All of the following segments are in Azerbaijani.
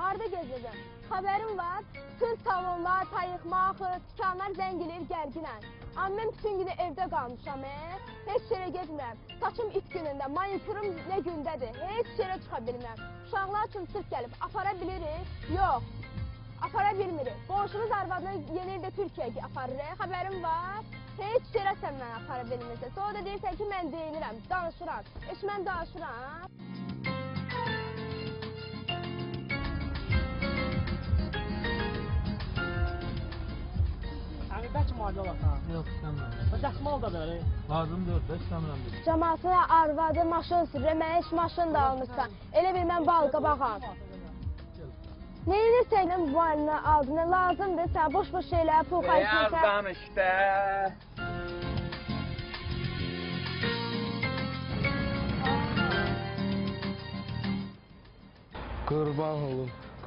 Harda gözlədim? Xəbərim var, tır salonlar, tayıqmaq, dükanlar zəng eləyib gərginən. Amma mən bütün günü evdə qalmışam, heç yerə getmirəm. Saçım it günündə, manikurum nə gündədir, heç yerə çıxa bilmirəm. Uşaqlar üçün sırf gəlib, apara bilirik? Yox, apara bilmirik. Qonşumuz arvadını yeni ildə Türkiyəyə aparırıq, xəbərim var. Heç yerə sən mənə apara bilmirsən. Sonra da deyirsən ki, mən deyilirəm, danışıram. Mən danışıram. Bəlkə müalicə olarsan? Yox, istəmirəm. Dəsmal da belə. Lazım deyil də, istəmirəm deyil. Cəmaatına arvadı maşın sürür, mənə heç maşın da almışsan. Elə bir mən balqabağam. Neyini sənə bu halini aldın? Lazımdır, sən boş-boş şeylər, pul xayırsın. Beyaz danışdı.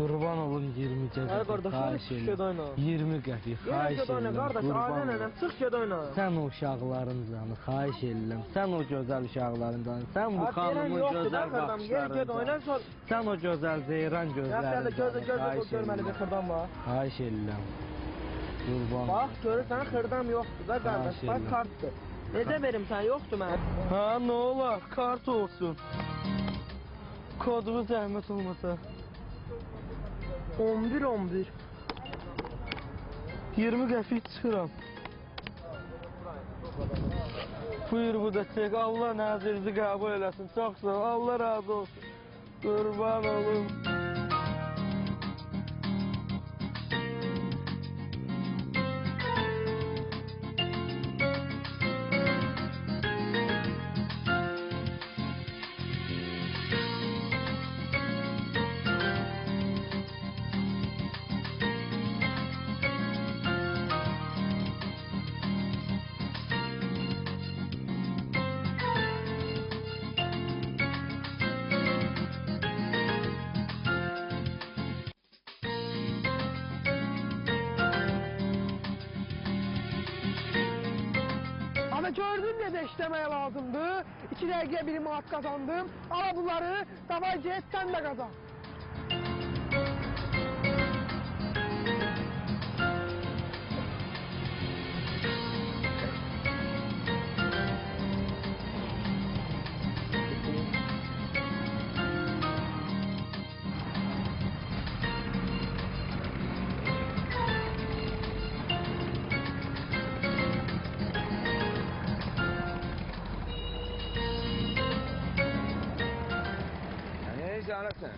Qurban olum 20 qəpik. Ay qardaş, çıx get oyna. 20 qəpik, xahiş edirəm. Qardaş, ailə ilə çıx get oyna. Sən o uşaqların canı, xahiş edirəm. Sən o gözəl uşaqların canı. Sən bu xanımın gözəl baxışlarını. Sən o gözəl zeyran gözlərini. Gözlə görməli bir xırdan var. Xahiş edirəm. Qurban. Bax, görürsən xırdam yoxdur da qardaş, bax kartdır. Necə verim sən, yoxdur mən? Ha, nə olar, kart olsun. Kodu zəhmət olmasa. 11-11. 20 qəpik çıxıram. Buyur bu da çək. Allah nəzirinizi qəbul eləsin. Çox sağ ol. Allah razı olsun. Qurban olum. Gördüm necə işləməyə lazımdır. 2 dəqiqəyə 1 manat qazandım. Ala bunları, davay get, sən də qazan. Necə aləsən?